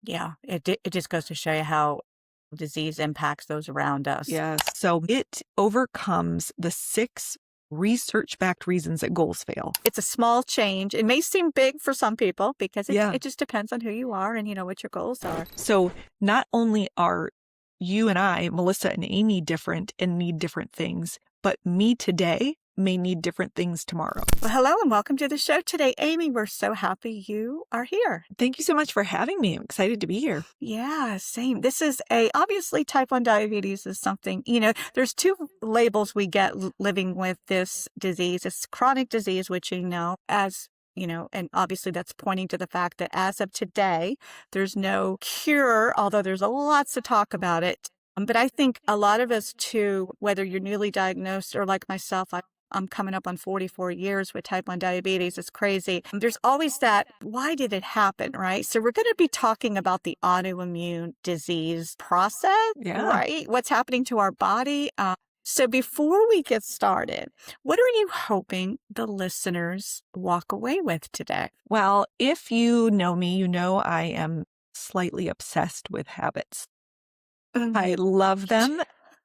Yeah. It just goes to show you how disease impacts those around us. Yes. So it overcomes the 6 research-backed reasons that goals fail. It's a small change. It may seem big for some people because Yeah. it just depends on who you are and, what your goals are. So not only are you and I, Melissa and Amy, different and need different things, but me today may need different things tomorrow. Well, hello and welcome to the show today, Amy. We're so happy you are here. Thank you so much for having me. I'm excited to be here. Yeah, same. This is obviously type 1 diabetes is something, there's 2 labels we get living with this disease. It's chronic disease, which and obviously that's pointing to the fact that as of today, there's no cure, although there's lots to talk about it. But I think a lot of us too, whether you're newly diagnosed or like myself, I'm coming up on 44 years with type 1 diabetes. It's crazy. There's always that, why did it happen, right? So we're going to be talking about the autoimmune disease process, right? What's happening to our body. So before we get started, what are you hoping the listeners walk away with today? Well, if you know me, you know I am slightly obsessed with habits. I love them.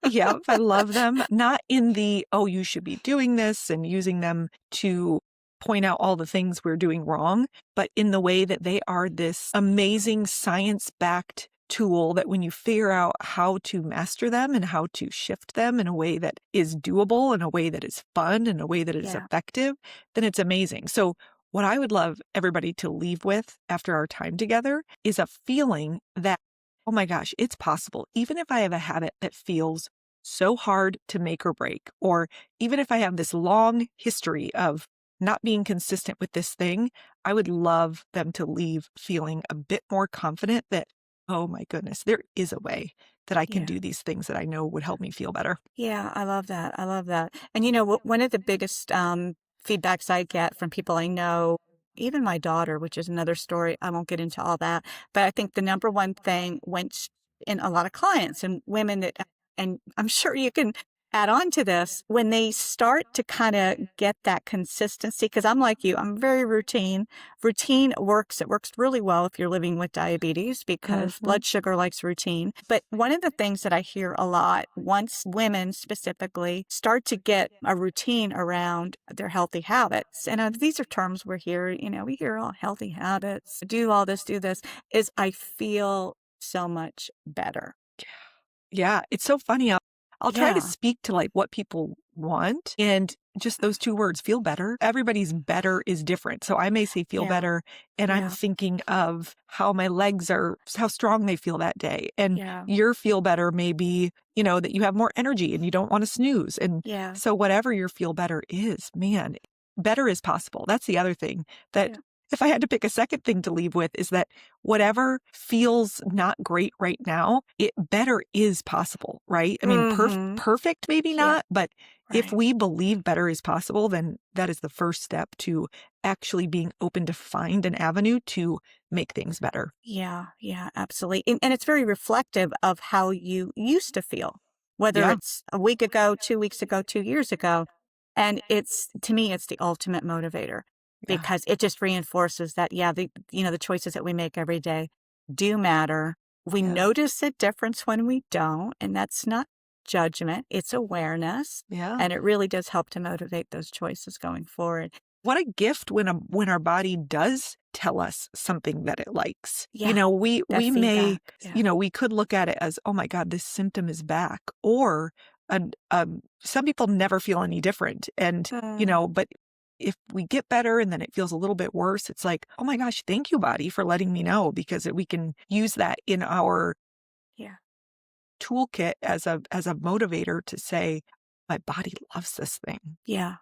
Yep, I love them. Not in the, oh, you should be doing this and using them to point out all the things we're doing wrong, but in the way that they are this amazing science-backed tool that when you figure out how to master them and how to shift them in a way that is doable, in a way that is fun, in a way that is effective, then it's amazing. So what I would love everybody to leave with after our time together is a feeling that, oh my gosh, it's possible. Even if I have a habit that feels so hard to make or break, or even if I have this long history of not being consistent with this thing, I would love them to leave feeling a bit more confident that, oh my goodness, there is a way that I can do these things that I know would help me feel better. Yeah, I love that. I love that. And one of the biggest feedbacks I get from people I know, even my daughter, which is another story, I won't get into all that, but I think the number one thing went in a lot of clients and women and I'm sure you can add on to this, when they start to kind of get that consistency, because I'm like you, I'm very routine. Routine works. It works really well if you're living with diabetes because blood sugar likes routine. But one of the things that I hear a lot, once women specifically start to get a routine around their healthy habits, and these are terms we hear all healthy habits, do all this, do this, is I feel so much better. Yeah, it's so funny. I'll try to speak to like what people want and just those 2 words, feel better. Everybody's better is different. So I may say feel better and I'm thinking of how my legs are, how strong they feel that day. And your feel better may be, that you have more energy and you don't want to snooze. And so whatever your feel better is, man, better is possible. That's the other thing that if I had to pick a second thing to leave with is that whatever feels not great right now, it better is possible, right? I mean, perfect, maybe not, but if we believe better is possible, then that is the first step to actually being open to find an avenue to make things better. Yeah, absolutely. And it's very reflective of how you used to feel, whether it's a week ago, 2 weeks ago, 2 years ago. And to me, it's the ultimate motivator. Because it just reinforces that, the choices that we make every day do matter. We notice a difference when we don't, and that's not judgment, it's awareness. And it really does help to motivate those choices going forward. What a gift when our body does tell us something that it likes. We may, we could look at it as, oh my God, this symptom is back. Or some people never feel any different. And, but if we get better and then it feels a little bit worse, it's like, oh my gosh, thank you, body, for letting me know, because we can use that in our toolkit as a motivator to say, my body loves this thing. Yeah,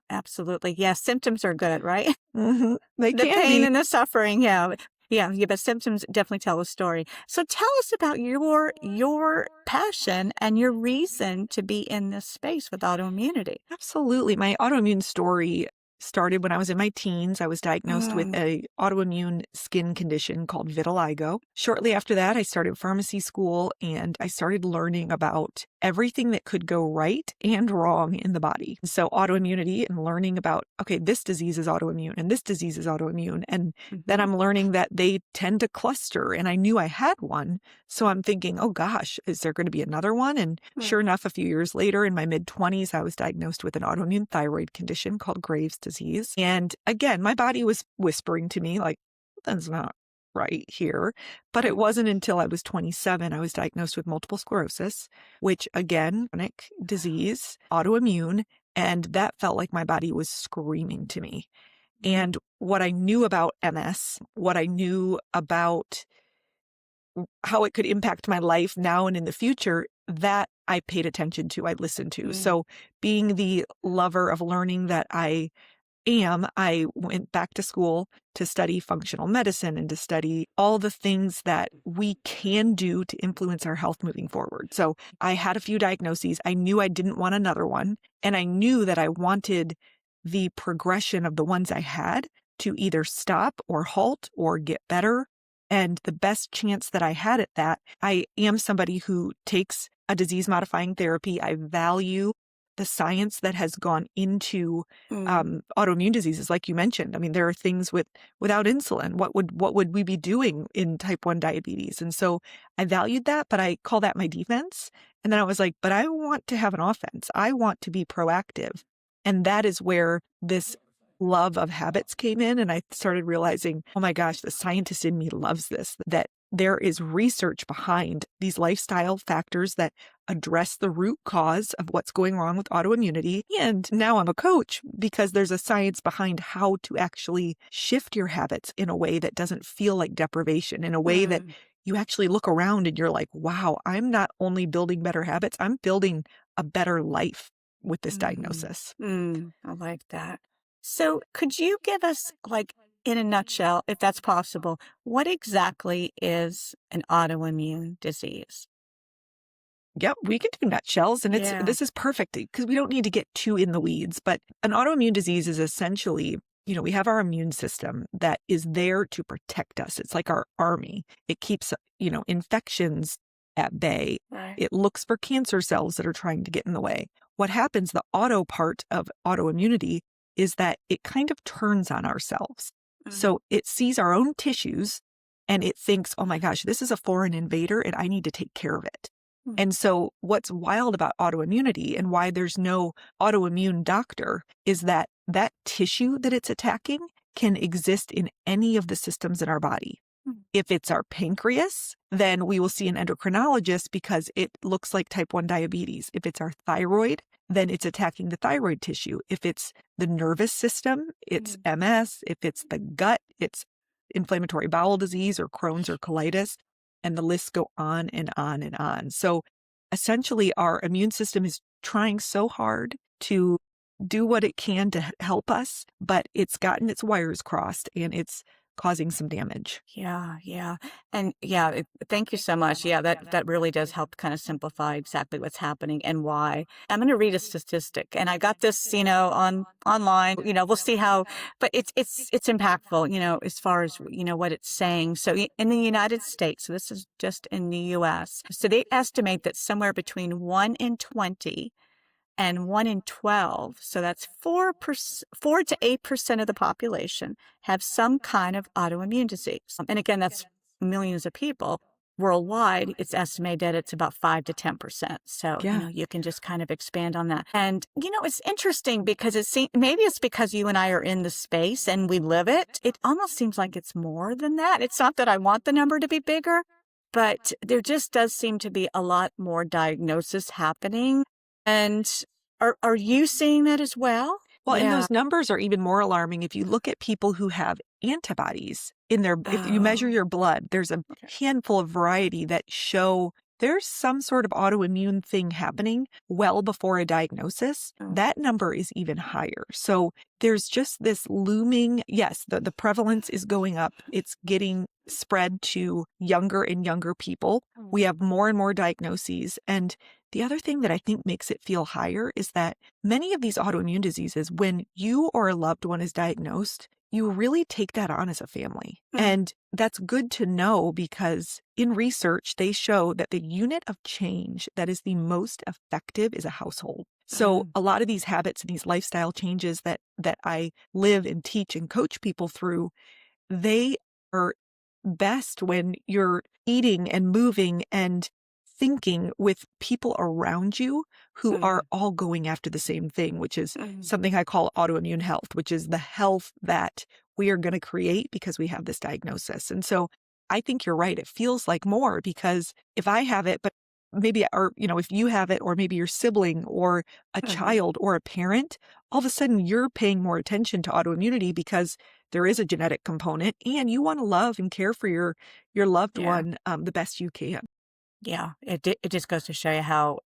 absolutely. Yeah, symptoms are good, right? They the can pain be. and the suffering, but symptoms definitely tell a story. So tell us about your passion and your reason to be in this space with autoimmunity. Absolutely. My autoimmune story started when I was in my teens. I was diagnosed with an autoimmune skin condition called vitiligo. Shortly after that, I started pharmacy school and I started learning about everything that could go right and wrong in the body. So autoimmunity and learning about, okay, this disease is autoimmune and this disease is autoimmune. And then Mhm. I'm learning that they tend to cluster. And I knew I had one. So I'm thinking, oh gosh, is there going to be another one? And Mm. sure enough, a few years later, in my mid-20s, I was diagnosed with an autoimmune thyroid condition called Graves' disease. And again, my body was whispering to me, like, something's not right here. But it wasn't until I was 27, I was diagnosed with multiple sclerosis, which again, chronic disease, autoimmune, and that felt like my body was screaming to me. And what I knew about MS, what I knew about how it could impact my life now and in the future, that I paid attention to, I listened to. Mm. So being the lover of learning that I went back to school to study functional medicine and to study all the things that we can do to influence our health moving forward. So I had a few diagnoses. I knew I didn't want another one. And I knew that I wanted the progression of the ones I had to either stop or halt or get better. And the best chance that I had at that, I am somebody who takes a disease modifying therapy. I value the science that has gone into autoimmune diseases, like you mentioned. I mean, there are things without insulin. What would we be doing in type 1 diabetes? And so I valued that, but I call that my defense. And then I was like, but I want to have an offense. I want to be proactive. And that is where this love of habits came in. And I started realizing, oh my gosh, the scientist in me loves this, that there is research behind these lifestyle factors that address the root cause of what's going wrong with autoimmunity. And now I'm a coach because there's a science behind how to actually shift your habits in a way that doesn't feel like deprivation, in a way that you actually look around and you're like, wow, I'm not only building better habits, I'm building a better life with this diagnosis. I like that. So could you give us, like, in a nutshell, if that's possible, what exactly is an autoimmune disease? Yep, we can do nutshells, and Yeah. this is perfect because we don't need to get too in the weeds. But an autoimmune disease is essentially, we have our immune system that is there to protect us. It's like our army. It keeps, infections at bay. Right. It looks for cancer cells that are trying to get in the way. What happens, the auto part of autoimmunity, is that it kind of turns on ourselves. So it sees our own tissues and it thinks, oh my gosh, this is a foreign invader and I need to take care of it. And so what's wild about autoimmunity and why there's no autoimmune doctor is that that tissue that it's attacking can exist in any of the systems in our body. If it's our pancreas, then we will see an endocrinologist because it looks like type 1 diabetes. If it's our thyroid, then it's attacking the thyroid tissue. If it's the nervous system, it's MS. If it's the gut, it's inflammatory bowel disease or Crohn's or colitis. And the lists go on and on and on. So essentially, our immune system is trying so hard to do what it can to help us, but it's gotten its wires crossed and it's causing some damage. Yeah. And thank you so much. Yeah, that really does help kind of simplify exactly what's happening and why. I'm going to read a statistic, and I got this, online. We'll see how, but it's impactful, as far as what it's saying. So in the United States, so this is just in the U.S. So they estimate that somewhere between 1 in 20 and 1 in 12, so that's 4 to 8% of the population have some kind of autoimmune disease. And again, that's millions of people. Worldwide, it's estimated that it's about 5 to 10%. So, Yeah. you can just kind of expand on that. And, it's interesting because maybe it's because you and I are in the space and we live it. It almost seems like it's more than that. It's not that I want the number to be bigger, but there just does seem to be a lot more diagnosis happening. And are you seeing that as well? Well, and Yeah. those numbers are even more alarming if you look at people who have antibodies in their, if you measure your blood, there's a handful of variety that show there's some sort of autoimmune thing happening well before a diagnosis. That number is even higher. So there's just this looming, yes, the prevalence is going up. It's getting spread to younger and younger people. We have more and more diagnoses. And the other thing that I think makes it feel higher is that many of these autoimmune diseases, when you or a loved one is diagnosed, you really take that on as a family. Mm, And that's good to know because in research, they show that the unit of change that is the most effective is a household. So mm, a lot of these habits and these lifestyle changes that I live and teach and coach people through, they are best when you're eating and moving and thinking with people around you who are mm, all going after the same thing, which is mm, something I call autoimmune health, which is the health that we are going to create because we have this diagnosis. And so I think you're right. It feels like more because if I have it, but maybe, or, if you have it, or maybe your sibling or a mhm, child or a parent, all of a sudden you're paying more attention to autoimmunity because there is a genetic component and you want to love and care for your loved yeah. one the best you can. Yeah, it just goes to show you how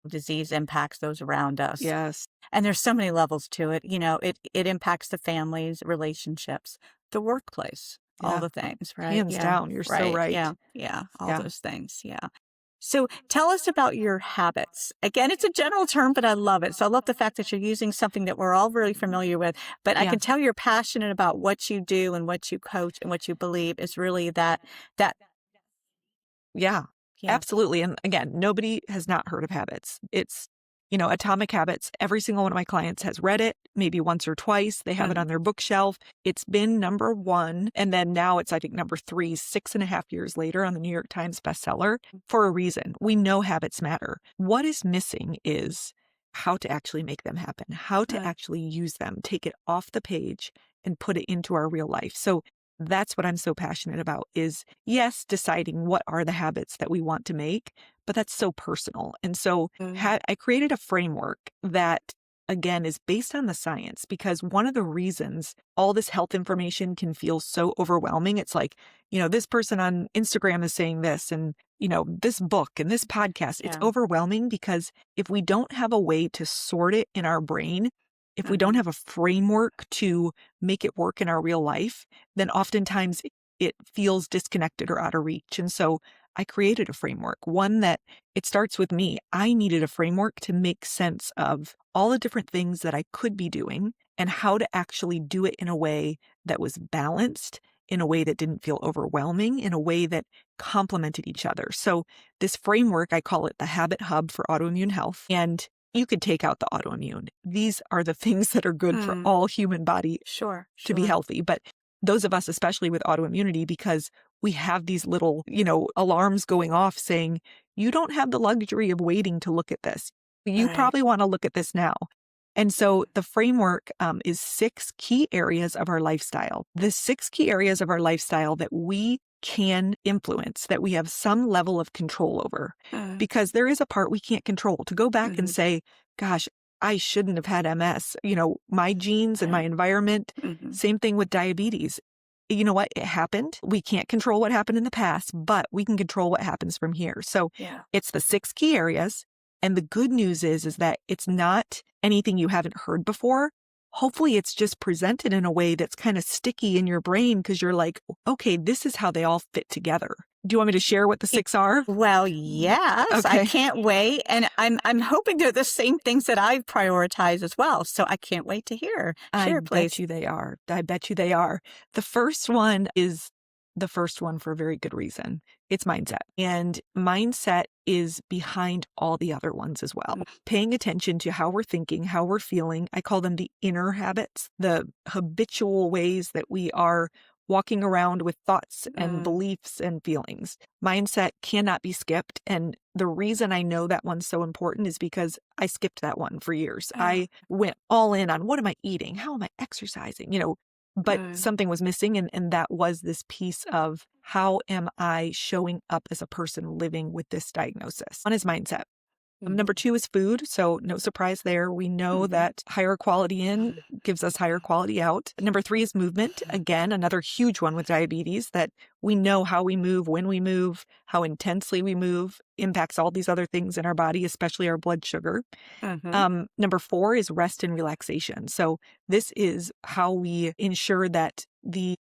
disease impacts those around us. Yes. And there's so many levels to it. It impacts the families, relationships, the workplace, all Yeah. the things, right? Hands Yeah, down. You're so right. right. Yeah, yeah, all Yeah. those things. Yeah. So tell us about your habits. Again, it's a general term, but I love it. So I love the fact that you're using something that we're all really familiar with, but I Yeah. can tell you're passionate about what you do and what you coach and what you believe is really that Yeah, yeah. absolutely. And again, nobody has not heard of habits. It's Atomic Habits. Every single one of my clients has read it, maybe once or twice. They have it Mm, on their bookshelf. It's been number one. And then now it's, I think, number three, 6.5 years later on the New York Times bestseller for a reason. We know habits matter. What is missing is how to actually make them happen, how to mm, actually use them, take it off the page and put it into our real life. So that's what I'm so passionate about is, yes, deciding what are the habits that we want to make, but that's so personal. And so mm, I created a framework that, again, is based on the science because one of the reasons all this health information can feel so overwhelming, it's like, this person on Instagram is saying this and, this book and this podcast, it's yeah. overwhelming because if we don't have a way to sort it in our brain, if we don't Mhm, have a framework to make it work in our real life, then oftentimes it feels disconnected or out of reach. And so I created a framework, one that it starts with me. I needed a framework to make sense of all the different things that I could be doing and how to actually do it in a way that was balanced, in a way that didn't feel overwhelming, in a way that complemented each other. So this framework, I call it the Habit Hub for Autoimmune Health. And you could take out the autoimmune. These are the things that are good for mm, all human body sure, to be sure. healthy. But those of us, especially with autoimmunity, because we have these little, alarms going off saying, you don't have the luxury of waiting to look at this. You Right. probably want to look at this now. And so the framework is 6 key areas of our lifestyle. The 6 key areas of our lifestyle that we can influence, that we have some level of control over, Mm, because there is a part we can't control. To go back and mhm, say, gosh, I shouldn't have had MS, my genes and my right. environment, Mhm, same thing with diabetes. You know what? It happened. We can't control what happened in the past, but we can control what happens from here. So yeah. it's the 6 key areas. And the good news is that it's not anything you haven't heard before. Hopefully it's just presented in a way that's kind of sticky in your brain because you're like, okay, this is how they all fit together. Do you want me to share what the Y 6 are? Well, yes, I Okay. can't wait, and I'm hoping they're the same things that I prioritize as well, so I can't wait to hear. I Share, bet please. you they are. I bet you they are. The first one is the first one for a very good reason. It's mindset. And mindset is behind all the other ones as well. Mm, Paying attention to how we're thinking, how we're feeling. I call them the inner habits, the habitual ways that we are walking around with thoughts and mm, beliefs and feelings. Mindset cannot be skipped. And the reason I know that one's so important is because I skipped that one for years. oh, I went all in on what am I eating? How am I exercising? But mm, something was missing. And that was this piece of how am I showing up as a person living with this diagnosis? One is mindset. mhm, Number 2 is food. So no surprise there. We know mhm, that higher quality in gives us higher quality out. Number 3 is movement. Again, another huge one with diabetes that we know how we move, when we move, how intensely we move impacts all these other things in our body, especially our blood sugar. mhm, Number 4 is rest and relaxation. So this is how we ensure that the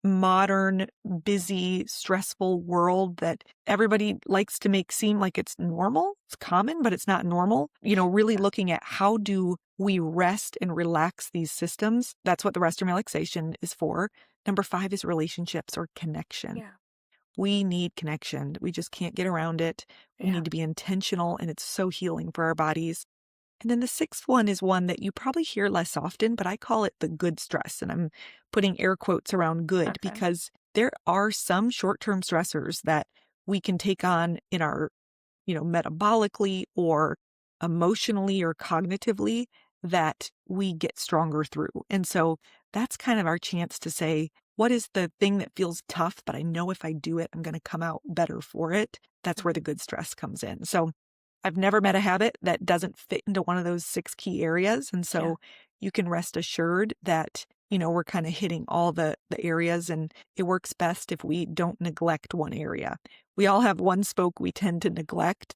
modern, busy, stressful world that everybody likes to make seem like it's normal. It's common, but it's not normal. Really looking at how do we rest and relax these systems. That's what the rest and relaxation is for. Number 5 is relationships or connection. Yeah. We need connection. We just can't get around it. We Yeah. need to be intentional, and it's so healing for our bodies. And then the 6th one is one that you probably hear less often, but I call it the good stress. And I'm putting air quotes around good Okay. because there are some short-term stressors that we can take on in our, metabolically or emotionally or cognitively that we get stronger through. And so that's kind of our chance to say, what is the thing that feels tough, but I know if I do it, I'm going to come out better for it. That's where the good stress comes in. So I've never met a habit that doesn't fit into one of those 6 key areas. And so you can rest assured that, we're kind of hitting all the areas, and it works best if we don't neglect one area. We all have one spoke we tend to neglect.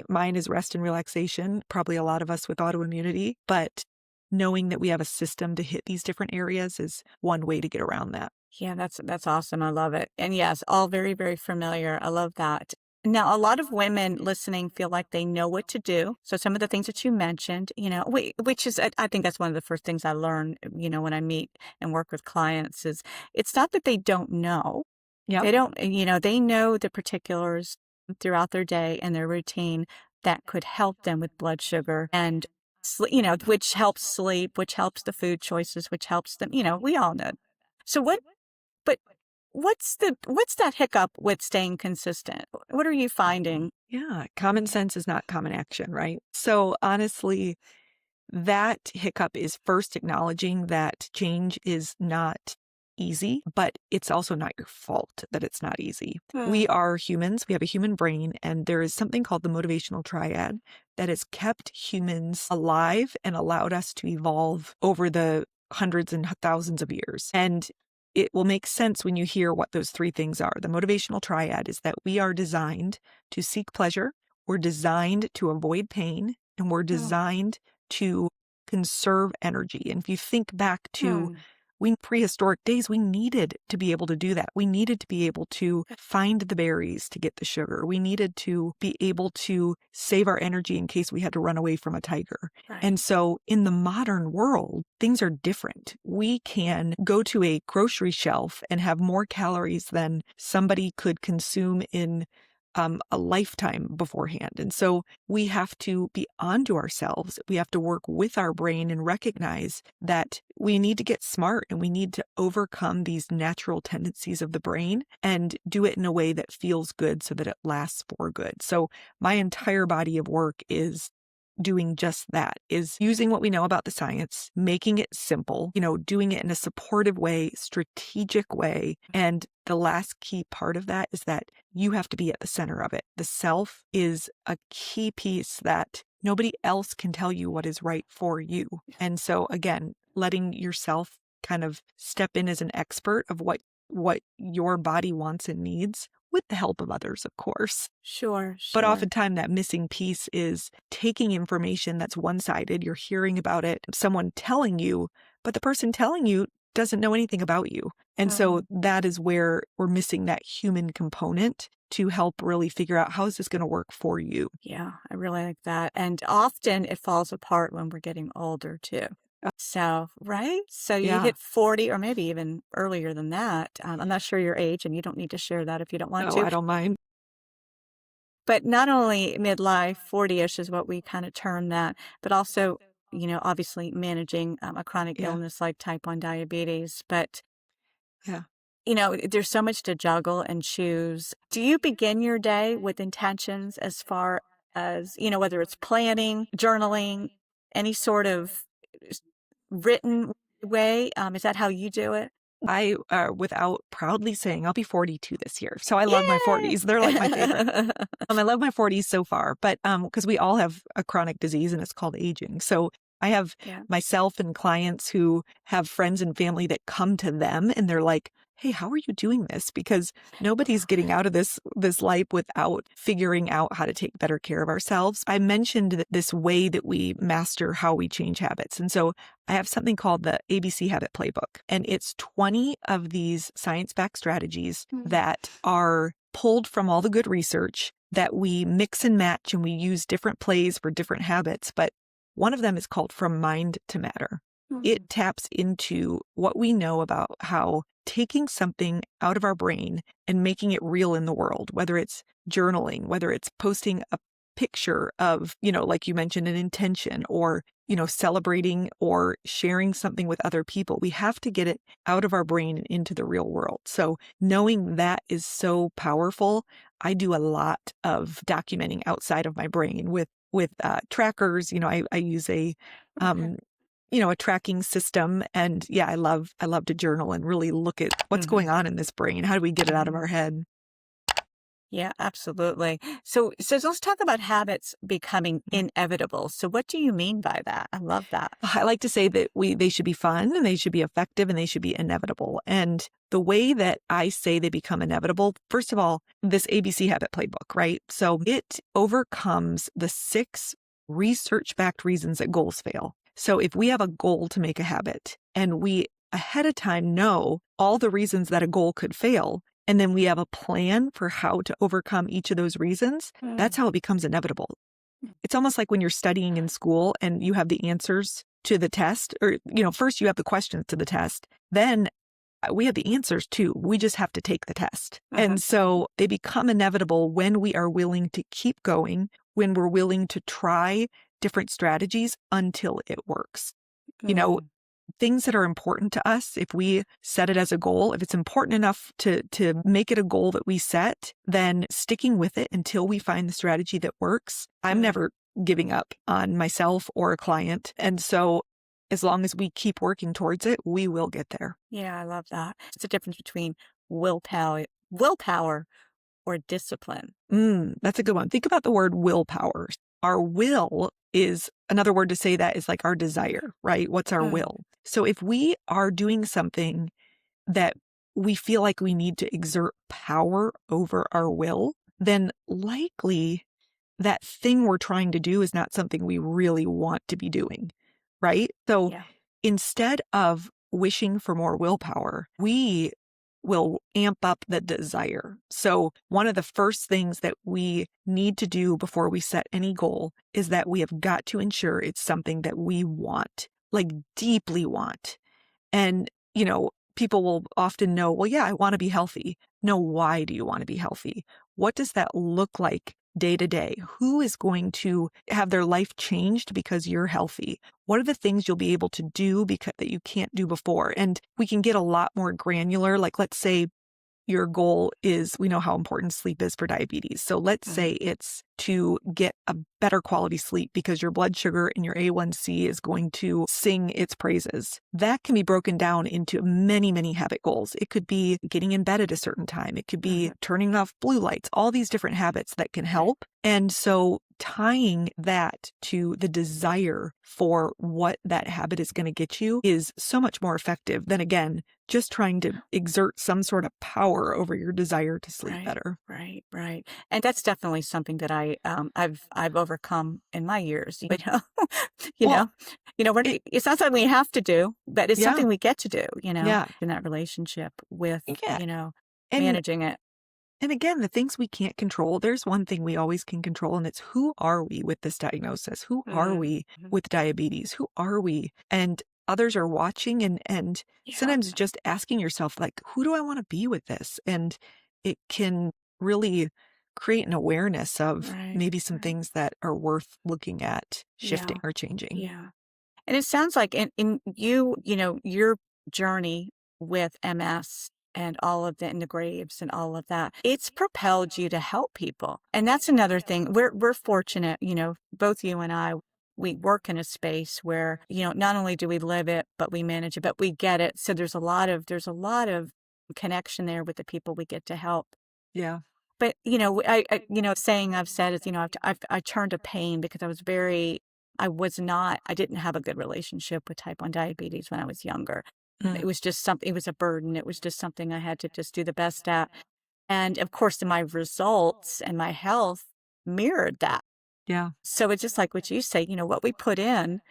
Mine is rest and relaxation, probably a lot of us with autoimmunity, but knowing that we have a system to hit these different areas is one way to get around that. Yeah, that's awesome. I love it. And yes, all very, very familiar. I love that. Now, a lot of women listening feel like they know what to do. So some of the things that you mentioned, which is, I think that's one of the first things I learn, when I meet and work with clients is it's not that they don't know. Yep. They don't, they know the particulars throughout their day and their routine that could help them with blood sugar and, which helps sleep, which helps the food choices, which helps them, we all know. So but what's that hiccup with staying consistent? What are you finding? Yeah, common sense is not common action, right? So honestly, that hiccup is first acknowledging that change is not easy, but it's also not your fault that it's not easy. We are humans, we have a human brain, and there is something called the motivational triad that has kept humans alive and allowed us to evolve over the hundreds and thousands of years. And it will make sense when you hear what those 3 things are. The motivational triad is that we are designed to seek pleasure, we're designed to avoid pain, and we're designed to conserve energy. And if you think back to prehistoric days, we needed to be able to do that. We needed to be able to find the berries to get the sugar. We needed to be able to save our energy in case we had to run away from a tiger. Right. And so in the modern world, things are different. We can go to a grocery shelf and have more calories than somebody could consume in a lifetime beforehand. And so we have to be onto ourselves. We have to work with our brain and recognize that we need to get smart and we need to overcome these natural tendencies of the brain and do it in a way that feels good so that it lasts for good. So my entire body of work is doing just that, is using what we know about the science, making it simple, doing it in a supportive way, strategic way. And the last key part of that is that you have to be at the center of it. The self is a key piece that nobody else can tell you what is right for you. And so again, letting yourself kind of step in as an expert of what your body wants and needs, with the help of others, of course. Sure. But oftentimes that missing piece is taking information that's one-sided. You're hearing about it, someone telling you, but the person telling you doesn't know anything about you. And so that is where we're missing that human component to help really figure out how is this going to work for you. Yeah, I really like that. And often it falls apart when we're getting older too. So, right? So you hit 40 or maybe even earlier than that. I'm not sure your age and you don't need to share that if you don't want No, to. I don't mind. But not only midlife, 40-ish is what we kind of term that, but also, obviously managing a chronic illness like type 1 diabetes. But, there's so much to juggle and choose. Do you begin your day with intentions as far as, whether it's planning, journaling, any sort of written way? Is that how you do it? I, without proudly saying, I'll be 42 this year. So I love my 40s. They're like my favorite. I love my 40s so far, but because we all have a chronic disease and it's called aging. So I have myself and clients who have friends and family that come to them and they're like, hey, how are you doing this? Because nobody's getting out of this life without figuring out how to take better care of ourselves. I mentioned that this way that we master how we change habits. And so I have something called the ABC Habit Playbook, and it's 20 of these science-backed strategies that are pulled from all the good research that we mix and match, and we use different plays for different habits. But one of them is called From Mind to Matter. It taps into what we know about how taking something out of our brain and making it real in the world, whether it's journaling, whether it's posting a picture of, like you mentioned, an intention, or, celebrating or sharing something with other people. We have to get it out of our brain and into the real world. So knowing that is so powerful, I do a lot of documenting outside of my brain with trackers. I use Okay. a tracking system. And yeah, I love to journal and really look at what's Hmm. going on in this brain. How do we get it out of Hmm. our head? Yeah, absolutely. So let's talk about habits becoming inevitable. So what do you mean by that? I love that. I like to say that they should be fun, and they should be effective, and they should be inevitable. And the way that I say they become inevitable, first of all, this ABC Habit Playbook, right? So it overcomes the 6 research-backed reasons that goals fail. So if we have a goal to make a habit and we ahead of time know all the reasons that a goal could fail, and then we have a plan for how to overcome each of those reasons, that's how it becomes inevitable. It's almost like when you're studying in school and you have the answers to the test, or, first you have the questions to the test, then we have the answers too. We just have to take the test. Uh-huh. And so they become inevitable when we are willing to keep going, when we're willing to try different strategies until it works. You know, Mm. things that are important to us, if we set it as a goal, if it's important enough to make it a goal that we set, then sticking with it until we find the strategy that works. I'm Mm. never giving up on myself or a client. And so as long as we keep working towards it, we will get there. Yeah, I love that. It's the difference between willpower or discipline. That's a good one. Think about the word willpower. Our will is another word to say that is like our desire, right? What's our Mm. will? So if we are doing something that we feel like we need to exert power over our will, then likely that thing we're trying to do is not something we really want to be doing, right? So Yeah. instead of wishing for more willpower, we will amp up the desire. So one of the first things that we need to do before we set any goal is that we have got to ensure it's something that we want, like deeply want. And, people will often know, well, yeah, I want to be healthy. No, why do you want to be healthy? What does that look like day to day? Who is going to have their life changed because you're healthy? What are the things you'll be able to do because that you can't do before? And we can get a lot more granular. Like, let's say your goal is, we know how important sleep is for diabetes. So let's say Mhm. it's to get a better quality sleep because your blood sugar and your A1C is going to sing its praises. That can be broken down into many, many habit goals. It could be getting in bed at a certain time. It could be Mhm. turning off blue lights, all these different habits that can Right. help. And so tying that to the desire for what that habit is going to get you is so much more effective than, again, just trying to exert some sort of power over your desire to sleep Right. better. Right. Right. And that's definitely something that I've overcome in my years. You Well, know, it, it's not something we have to do, but it's yeah, something we get to do. yeah, In that relationship with yeah. And managing it. And again, the things we can't control, there's one thing we always can control, and it's who are we with this diagnosis? Who are Mhm. we Mhm. with diabetes? Who are we? And others are watching, and Yeah. sometimes just asking yourself, like, who do I want to be with this? And it can really create an awareness of Right. maybe some Right. things that are worth looking at shifting Yeah. or changing. Yeah. And it sounds like your journey with MS and all of the and the graves and all of that, it's propelled you to help people. And that's another thing. We're fortunate, both you and I, we work in a space where, not only do we live it, but we manage it, but we get it. So there's a lot of connection there with the people we get to help. Yeah. But, saying I've said is, I turned to pain because I didn't have a good relationship with type 1 diabetes when I was younger. Mm. It was just something, it was a burden. It was just something I had to just do the best at. And of course, my results and my health mirrored that. Yeah. So it's just like what you say, what we put in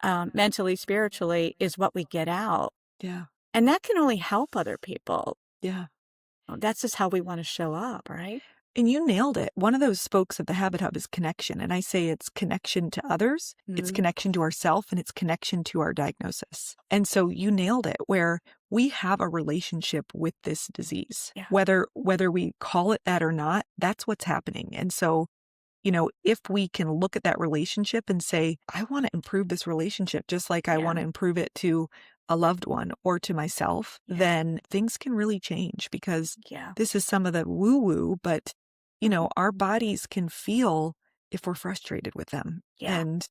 mentally, spiritually is what we get out. Yeah. And that can only help other people. Yeah. That's just how we want to show up, right? And you nailed it. One of those spokes of the Habit Hub is connection. And I say it's connection to others, it's Mhm. connection to ourself, and it's connection to our diagnosis. And so you nailed it, where we have a relationship with this disease. Yeah. Whether we call it that or not, that's what's happening. And so, if we can look at that relationship and say, I want to improve this relationship just like I Yeah. want to improve it to a loved one or to myself, Yeah. then things can really change, because Yeah. this is some of the woo woo, but our bodies can feel if we're frustrated with them. Yeah. And,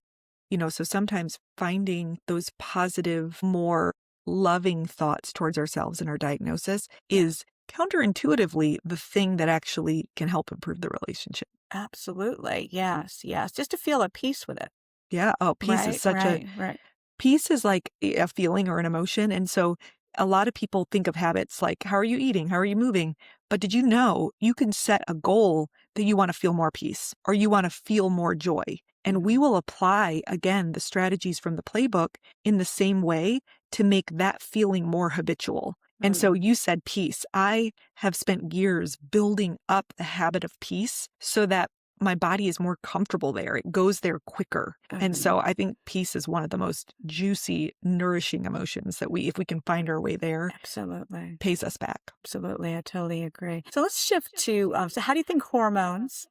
so sometimes finding those positive, more loving thoughts towards ourselves and our diagnosis Yeah. is counterintuitively the thing that actually can help improve the relationship. Absolutely. Yes. Yes. Just to feel at peace with it. Yeah. Oh, Right. Right. Right. peace is like a feeling or an emotion. And so a lot of people think of habits like, how are you eating? How are you moving? But did you know you can set a goal that you want to feel more peace or you want to feel more joy? And we will apply, again, the strategies from the playbook in the same way to make that feeling more habitual. And so Mhm. you said peace. I have spent years building up the habit of peace so that my body is more comfortable there. It goes there quicker. And so Mhm. I think peace is one of the most juicy, nourishing emotions that if we can find our way there, Absolutely. pays us back. Absolutely. I totally agree. So let's shift to so how do you think hormones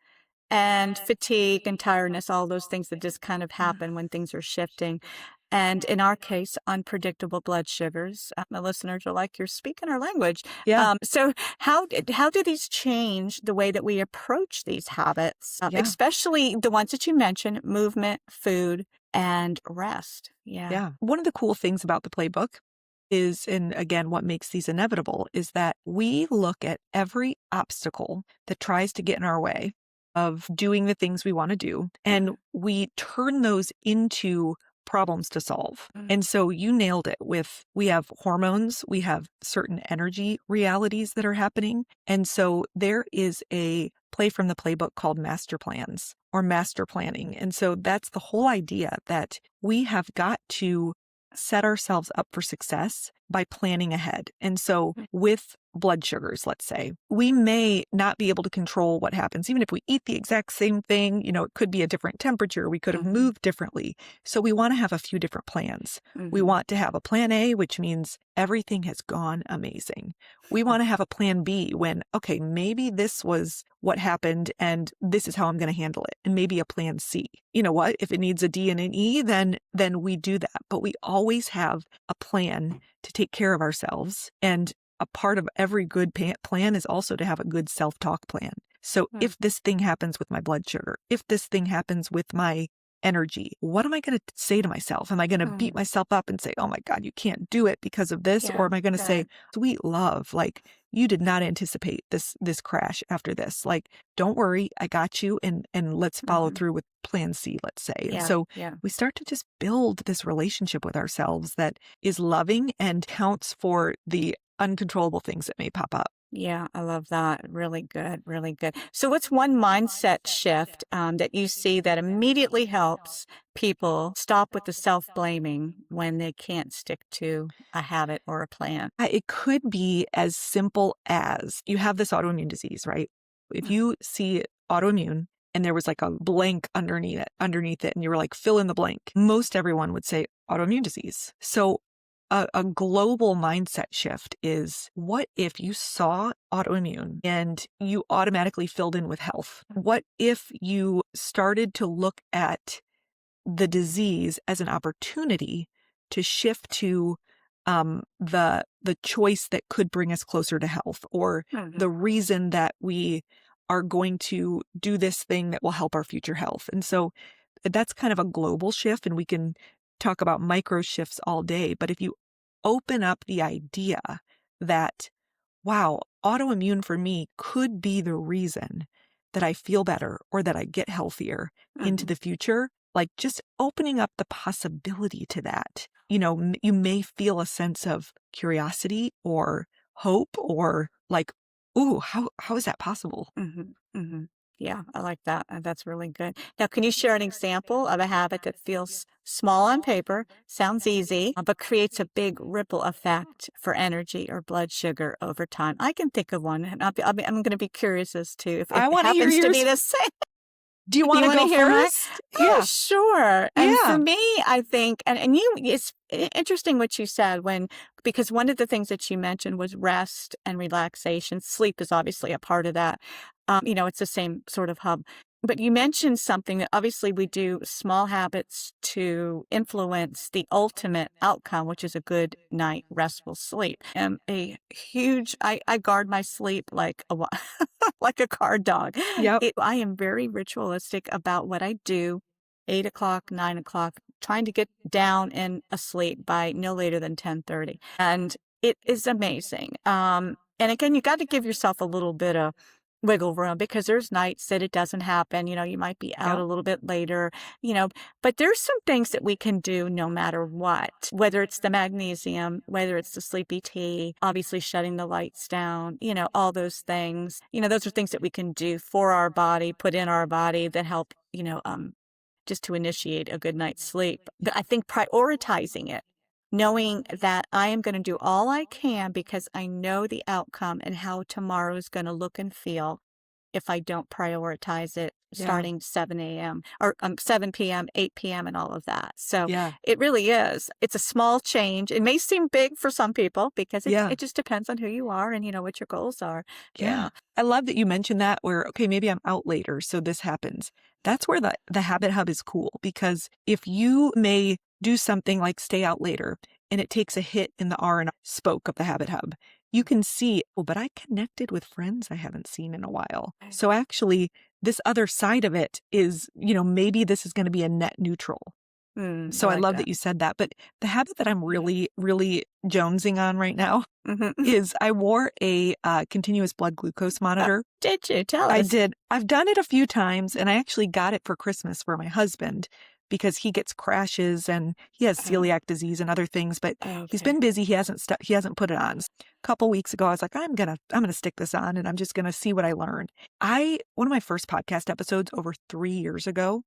and fatigue and tiredness, all those things that just kind of happen when things are shifting. And in our case, unpredictable blood sugars. My listeners are like, you're speaking our language. Yeah. So how do these change the way that we approach these habits, Yeah. especially the ones that you mentioned, movement, food, and rest? Yeah. Yeah. One of the cool things about the playbook is, and again, what makes these inevitable is that we look at every obstacle that tries to get in our way of doing the things we want to do, and we turn those into problems to solve. Mm. And so you nailed it with, we have hormones, we have certain energy realities that are happening. And so there is a play from the playbook called master plans or master planning. And so that's the whole idea, that we have got to set ourselves up for success by planning ahead. And so with blood sugars, let's say, we may not be able to control what happens. Even if we eat the exact same thing, it could be a different temperature. We could have moved differently. So we want to have a few different plans. We want to have a plan A, which means everything has gone amazing. We want to have a plan B when, okay, maybe this was what happened and this is how I'm going to handle it. And maybe a plan C. You know what? If it needs a D and an E, then we do that. But we always have a plan to take care of ourselves. And a part of every good plan is also to have a good self-talk plan. So if this thing happens with my blood sugar, if this thing happens with my energy, what am I going to say to myself? Am I going to beat myself up and say, oh my God, you can't do it because of this? Or am I going to say, sweet love, like, you did not anticipate this crash after this. Like, don't worry, I got you. And let's follow through with plan C, let's say. And so we start to just build this relationship with ourselves that is loving and counts for the uncontrollable things that may pop up. Yeah, I love that. Really good, really good. So, what's one mindset shift that you see that immediately helps people stop with the self-blaming when they can't stick to a habit or a plan? It could be as simple as you have this autoimmune disease, right? If you see autoimmune and there was like a blank underneath it, and you were like, fill in the blank, most everyone would say autoimmune disease. So a global mindset shift is, what if you saw autoimmune and you automatically filled in with health? What if you started to look at the disease as an opportunity to shift to the choice that could bring us closer to health, or the reason that we are going to do this thing that will help our future health? And so that's kind of a global shift, and we can talk about micro shifts all day. But if you open up the idea that, wow, autoimmune for me could be the reason that I feel better or that I get healthier into the future, like just opening up the possibility to that. You may feel a sense of curiosity or hope or like, ooh, how is that possible? Mhm, mhm. Yeah, I like that. That's really good. Now, can you share an example of a habit that feels small on paper, sounds easy, but creates a big ripple effect for energy or blood sugar over time? I can think of one, and I'm going to be curious as to if I it want to hear happens to be yours. the same. Do you want You to want to go hear mine? first? Oh, Yeah. sure. And for Yeah. me, I think, and it's interesting what you said because one of the things that you mentioned was rest and relaxation. Sleep is obviously a part of that. It's the same sort of hub. But you mentioned something that obviously we do small habits to influence the ultimate outcome, which is a good night, restful sleep. I guard my sleep like like a guard dog. Yep. I am very ritualistic about what I do, 8 o'clock, 9 o'clock, trying to get down and asleep by no later than 10:30. And it is amazing. And again, you got to give yourself a little bit of wiggle room because there's nights that it doesn't happen. You might be out Yep. a little bit later, but there's some things that we can do no matter what, whether it's the magnesium, whether it's the sleepy tea, obviously shutting the lights down, all those things. Those are things that we can do for our body, put in our body that help, just to initiate a good night's sleep. But I think prioritizing it, knowing that I am going to do all I can because I know the outcome and how tomorrow is going to look and feel if I don't prioritize it Yeah. starting 7 a.m. or 7 p.m., 8 p.m. and all of that. So Yeah. it really is. It's a small change. It may seem big for some people because Yeah. it just depends on who you are and, what your goals are. Yeah. I love that you mentioned that where, okay, maybe I'm out later, so this happens. That's where the habit hub is cool because if you may do something like stay out later and it takes a hit in the R and spoke of the habit hub, you can see, oh, but I connected with friends I haven't seen in a while. So actually, this other side of it is, maybe this is going to be a net neutral. So I I like love that. that you said that. But the habit that I'm really, really jonesing on right now Mhm. is I wore a continuous blood glucose monitor. Did you? Tell I us. did. I've done it a few times, and I actually got it for Christmas for my husband because he gets crashes and he has celiac disease and other things. But he's Okay. been busy. He hasn't put it on. A couple weeks ago, I was like, I'm gonna stick this on, and I'm just gonna see what I learn. One of my first podcast episodes over 3 years ago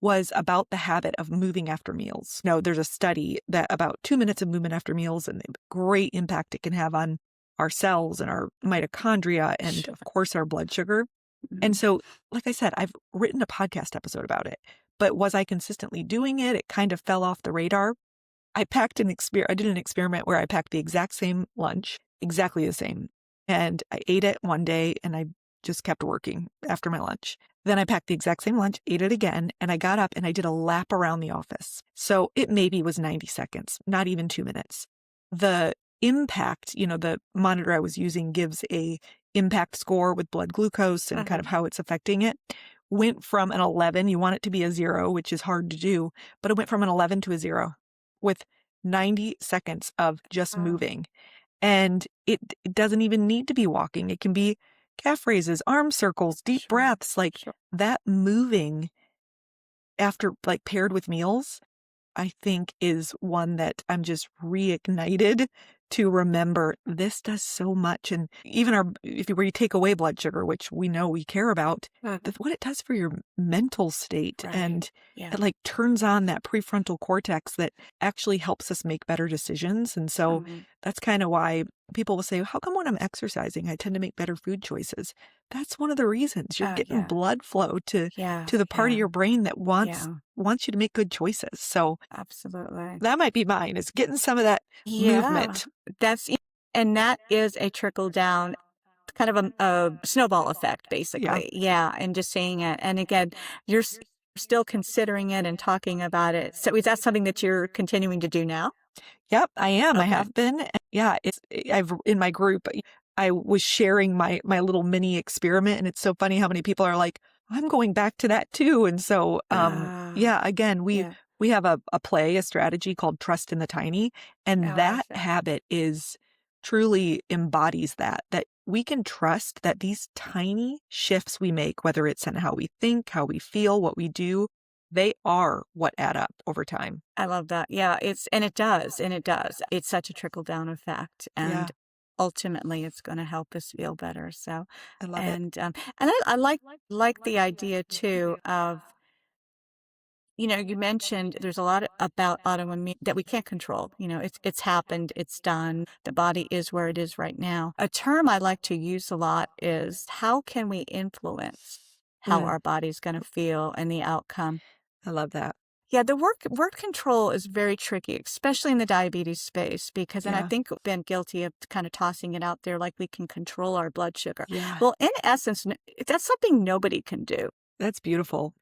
was about the habit of moving after meals. No, there's a study that about 2 minutes of movement after meals and the great impact it can have on our cells and our mitochondria and Sure. of course our blood sugar. And Mhm. so, like I said, I've written a podcast episode about it, but was I consistently doing it? It kind of fell off the radar. I did an experiment where I packed the exact same lunch, exactly the same. And I ate it one day and I just kept working after my lunch. Then I packed the exact same lunch, ate it again, and I got up and I did a lap around the office. So it maybe was 90 seconds, not even 2 minutes. The impact, the monitor I was using gives a impact score with blood glucose and kind of how it's affecting it, went from an 11, you want it to be a 0, which is hard to do, but it went from an 11 to a 0 with 90 seconds of just Wow. moving. And it doesn't even need to be walking. It can be calf raises, arm circles, deep Sure. breaths, like Sure. that moving after like paired with meals, I think is one that I'm just reignited to remember this does so much. And even where you take away blood sugar, which we know we care about, what it does for your mental state Right. and Yeah. it like turns on that prefrontal cortex that actually helps us make better decisions. And so that's kind of why people will say, how come when I'm exercising, I tend to make better food choices? That's one of the reasons you're getting Yeah. blood flow to Yeah. the part of Yeah. your brain that Yeah. wants you to make good choices. So Absolutely. that might be mine, is getting some of that Yeah. movement. And that is a trickle down kind of a snowball effect, Yeah. basically. Yeah. And just seeing it. And again, you're still considering it and talking about it. So is that something that you're continuing to do now? Yep, I am. I Okay. have been. Yeah, I've in my group, I was sharing my little mini experiment, and it's so funny how many people are like, I'm going back to that too. And so yeah, again, Yeah. we have a strategy called Trust in the Tiny, I and like that that. habit truly embodies that we can trust that these tiny shifts we make, whether it's in how we think, how we feel, what we do, they are what add up over time. I love that. Yeah, and it does, and it does. It's such a trickle down effect, Yeah, and ultimately, it's going to help us feel better. So, I love it. and I like the idea too of you mentioned there's a lot about autoimmune that we can't control. It's happened, it's done. The body is where it is right now. A term I like to use a lot is how can we influence how Mm, our body's going to feel and the outcome. I love that. Yeah, the word control is very tricky, especially in the diabetes space, because and I Yeah, think we've been guilty of kind of tossing it out there like we can control our blood sugar. yeah, Well, in essence, that's something nobody can do. that's beautiful.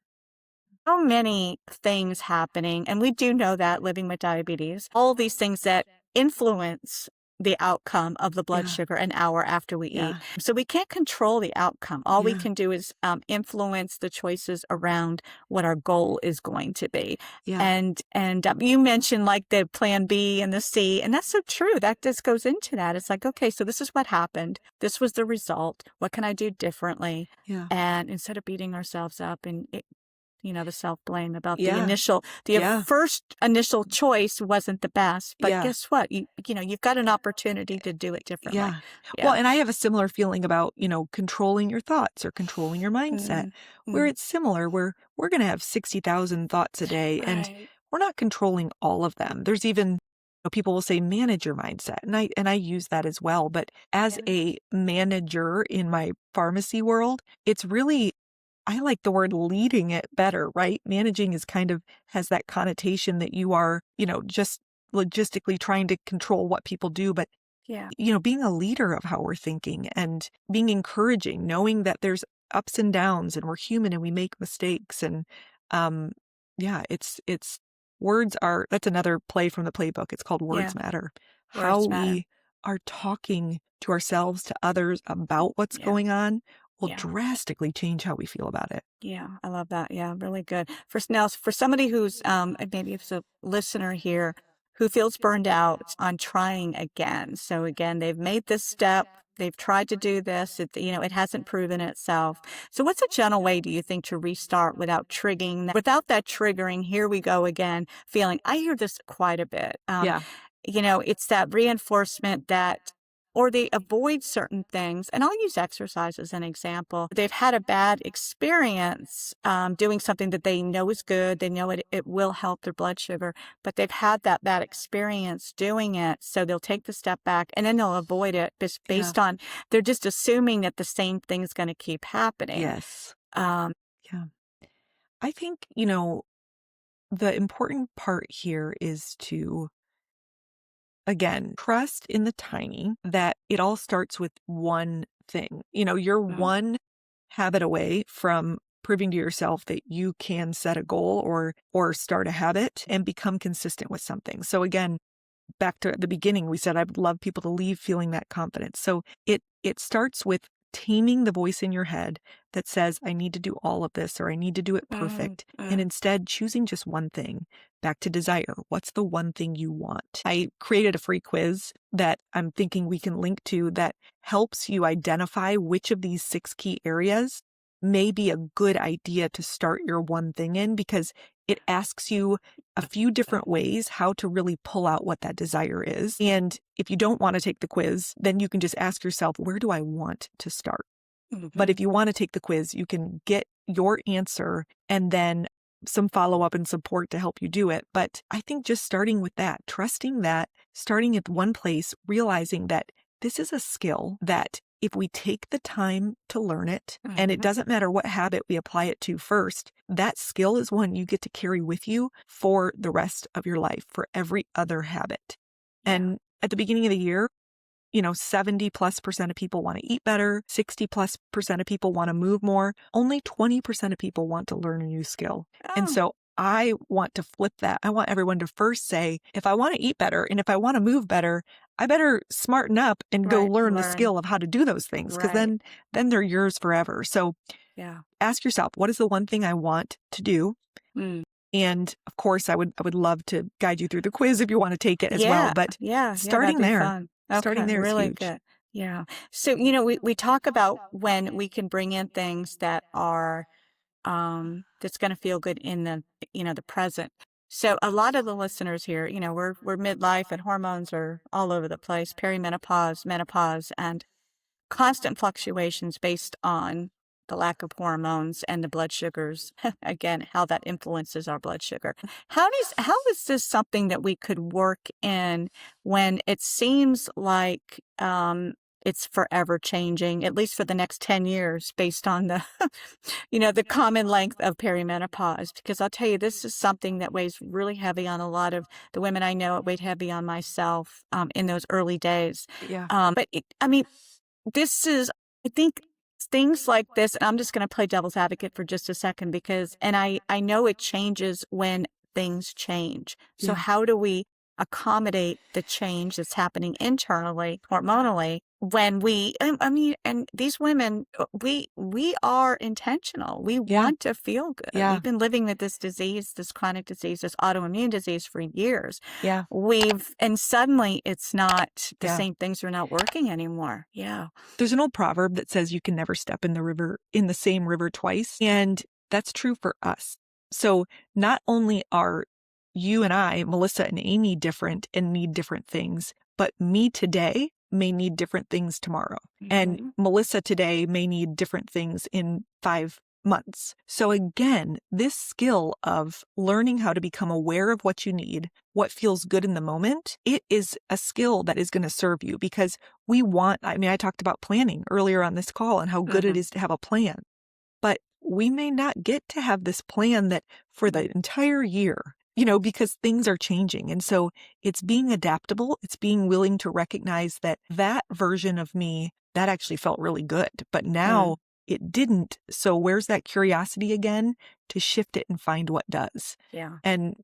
So many things happening, and we do know that living with diabetes, all these things that influence the outcome of the blood Yeah, sugar an hour after we eat. yeah, So we can't control the outcome. All we yeah, can do is influence the choices around what our goal is going to be. yeah, And you mentioned like the plan B and the C, and that's so true. That just goes into that. It's like, okay, so this is what happened. This was the result. What can I do differently? yeah, And instead of beating ourselves up and the self-blame about yeah, the yeah, first initial choice wasn't the best, but yeah. guess what? You've got an opportunity to do it differently. Yeah. Well, Yeah. and I have a similar feeling about, controlling your thoughts or controlling your mindset, Mm, where mm, it's similar, where we're going to have 60,000 thoughts a day and right. we're not controlling all of them. There's even, people will say manage your mindset. And I use that as well. But as Yeah. a manager in my pharmacy world, it's really, I like the word leading it better, right? Managing is kind of has that connotation that you are, just logistically trying to control what people do. But Yeah. being a leader of how we're thinking and being encouraging, knowing that there's ups and downs and we're human and we make mistakes. And um, yeah, it's words are, that's another play from the playbook. It's called Yeah. Words Matter. How Words matter. we are talking to ourselves, to others about what's Yeah. going on will Yeah. drastically change how we feel about it. Yeah, I love that. Yeah, really good. For somebody who's maybe it's a listener here who feels burned out on trying again. So again, they've made this step, they've tried to do this, it hasn't proven itself. So what's a gentle way do you think to restart without that triggering, here we go again, feeling I hear this quite a bit. Yeah. It's that reinforcement that or they avoid certain things. And I'll use exercise as an example. They've had a bad experience doing something that they know is good. They know it will help their blood sugar, but they've had that bad experience doing it. So they'll take the step back and then they'll avoid it just Yeah. based on they're just assuming that the same thing is going to keep happening. Yes. Um, Yeah. I think, the important part here is to, again, trust in the tiny, that it all starts with one thing. You're mm, one habit away from proving to yourself that you can set a goal or start a habit and become consistent with something. So again, back to the beginning, we said I would love people to leave feeling that confidence. So it starts with taming the voice in your head that says, I need to do all of this or I need to do it mm, perfect. And mm, instead choosing just one thing. Back to desire. What's the one thing you want? I created a free quiz that I'm thinking we can link to that helps you identify which of these 6 key areas may be a good idea to start your one thing in, because it asks you a few different ways how to really pull out what that desire is. And if you don't want to take the quiz, then you can just ask yourself, where do I want to start? But mhm. if you want to take the quiz, you can get your answer and then some follow up and support to help you do it. But I think just starting with that, trusting that, starting at one place, realizing that this is a skill that if we take the time to learn it, and it Mhm. doesn't matter what habit we apply it to first, that skill is one you get to carry with you for the rest of your life, for every other habit. Yeah. And at the beginning of the year, 70+% of people want to eat better, 60+% of people want to move more, only 20% of people want to learn a new skill. And Oh, so I want to flip that. I want everyone to first say, if I want to eat better and if I want to move better, I better smarten up and go right. learn the Learn. skill of how to do those things, because Right. then they're yours forever. So Yeah. ask yourself, what is the one thing I want to do? Mm. And of course, I would love to guide you through the quiz if you want to take it as well. Yeah, But yeah, that'd starting be there, fun. starting Okay, there is really huge. good. Yeah. So, we talk about when we can bring in things that are that's going to feel good in the present. So a lot of the listeners here, we're midlife and hormones are all over the place, perimenopause, menopause, and constant fluctuations based on the lack of hormones and the blood sugars. Again, how that influences our blood sugar. How is this something that we could work in when it seems like it's forever changing, at least for the next 10 years, based on the the common length of perimenopause? Because I'll tell you, this is something that weighs really heavy on a lot of the women I know. It weighed heavy on myself in those early days. Yeah. I mean, I think things like this, and I'm just going to play devil's advocate for just a second and I know it changes when things change. So Yeah. how do we accommodate the change that's happening internally, hormonally, when and these women, we are intentional. We Yeah. want to feel good. Yeah. We've been living with this disease, this chronic disease, this autoimmune disease for years. Yeah. And suddenly it's not, the Yeah. same things are not working anymore. Yeah. There's an old proverb that says you can never step in the same river twice. And that's true for us. So not only are you and I, Melissa and Amy, different and need different things, but me today may need different things tomorrow. And Mhm. Melissa today may need different things in 5 months. So again, this skill of learning how to become aware of what you need, what feels good in the moment, it is a skill that is going to serve you because I talked about planning earlier on this call and how good it Mhm. is to have a plan, but we may not get to have this plan that for the entire year, because things are changing. And so it's being adaptable. It's being willing to recognize that that version of me, that actually felt really good, but now Mm. it didn't. So where's that curiosity again to shift it and find what does? Yeah. And,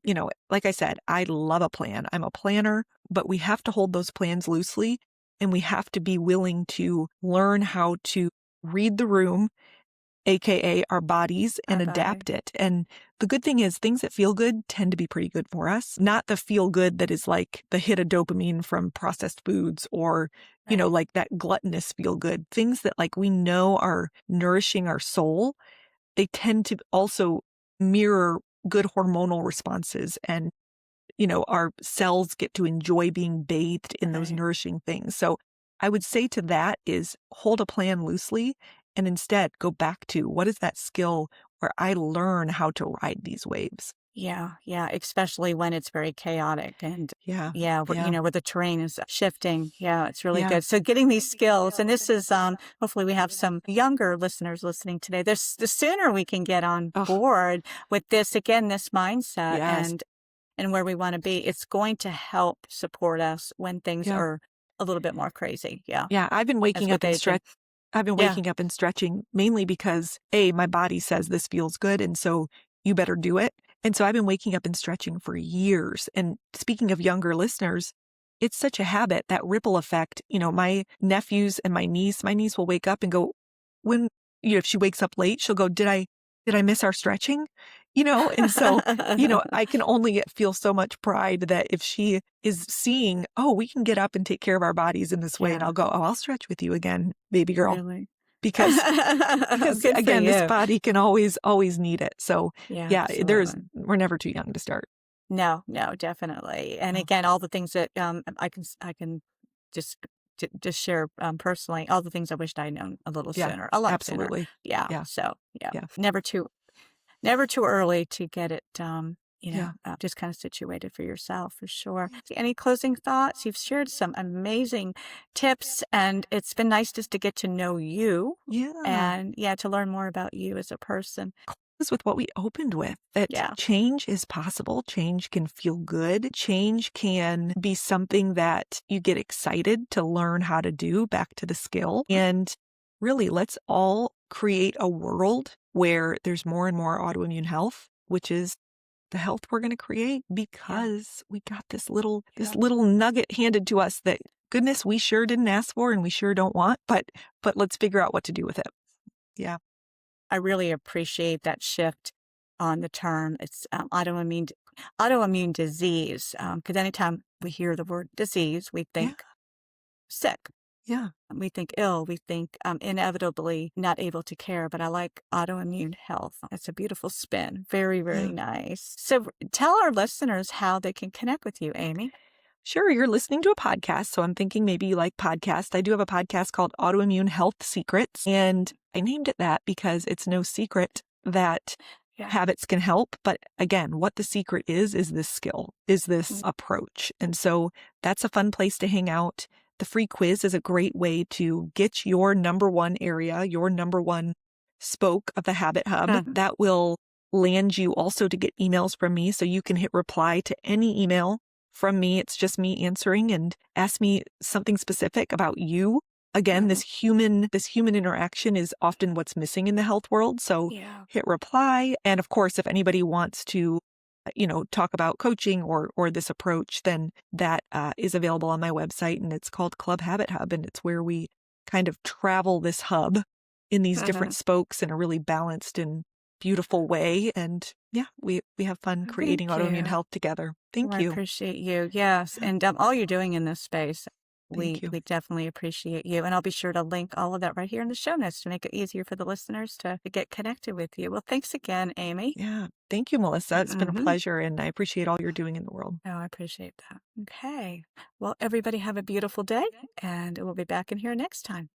like I said, I love a plan. I'm a planner, but we have to hold those plans loosely and we have to be willing to learn how to read the room, AKA our bodies, and Our body. adapt it. And the good thing is things that feel good tend to be pretty good for us, not the feel good that is like the hit of dopamine from processed foods or, Right. like that gluttonous feel good. Things that like we know are nourishing our soul, they tend to also mirror good hormonal responses and our cells get to enjoy being bathed in those Right. nourishing things. So I would say to that is hold a plan loosely and instead go back to what is that skill where I learn how to ride these waves. Yeah. Yeah. Especially when it's very chaotic and Yeah. yeah, Yeah. where the terrain is shifting. Yeah, it's really Yeah. good. So getting these skills, and this is hopefully we have some younger listeners listening today. The sooner we can get on Oh, board with this, again, this mindset yes. and where we want to be, it's going to help support us when things Yeah. are a little bit more crazy. Yeah. Yeah. As with aging. I've been Yeah. waking up and stretching mainly because my body says this feels good. And so you better do it. And so I've been waking up and stretching for years. And speaking of younger listeners, it's such a habit, that ripple effect. My nephews and my niece will wake up and go, when, if she wakes up late, she'll go, did I miss our stretching? And so, I can only feel so much pride that if she is seeing, oh, we can get up and take care of our bodies in this way. And Yeah. I'll go, oh, I'll stretch with you again, baby girl. Really. Because Good for again, this you. body can always need it. So Yeah, yeah, absolutely. we're never too young to start. No, no, definitely. And No. again, all the things that I can just just share personally, all the things I wished I'd known a little Yeah, sooner, a lot sooner. absolutely. Yeah. Yeah. So yeah, Yeah. never too early to get it. Yeah. Just kind of situated for yourself for sure. Any closing thoughts? You've shared some amazing tips, and it's been nice just to get to know you Yeah. and yeah, to learn more about you as a person. Is with what we opened with, that Yeah. change is possible. Change can feel good. Change can be something that you get excited to learn how to do, back to the skill. And really, let's all create a world where there's more and more autoimmune health, which is the health we're going to create Yeah. because we got this Yeah. little nugget handed to us that goodness we sure didn't ask for and we sure don't want, but let's figure out what to do with it. Yeah. I really appreciate that shift on the term. It's autoimmune disease. Because anytime we hear the word disease, we Yeah. think sick. Yeah. We think ill, we think inevitably not able to care, but I like autoimmune health. It's a beautiful spin. Very, very Yeah. nice. So tell our listeners how they can connect with you, Amy. Sure, you're listening to a podcast, so I'm thinking maybe you like podcasts. I do have a podcast called Autoimmune Health Secrets, and I named it that because it's no secret that Yeah. habits can help. But again, what the secret is this skill, is this approach. And so that's a fun place to hang out. The free quiz is a great way to get your number one area, your number one spoke of the habit hub. That will land you also to get emails from me. So you can hit reply to any email from me. It's just me answering and ask me something specific about you. Again, this human interaction is often what's missing in the health world. So hit reply. And of course, if anybody wants to, talk about coaching or this approach, then that is available on my website, and it's called Club Habit Hub. And it's where we kind of travel this hub in these different spokes in a really balanced and beautiful way. And yeah, we have fun creating Thank autoimmune you. health together. Thank Well, I you. appreciate you. Yes. And all you're doing in this space, Thank you. we definitely appreciate you. And I'll be sure to link all of that right here in the show notes to make it easier for the listeners to get connected with you. Well, thanks again, Amy. Yeah. Thank you, Melissa. It's been a pleasure, and I appreciate all you're doing in the world. Oh, I appreciate that. Okay. Well, everybody have a beautiful day, and we'll be back in here next time.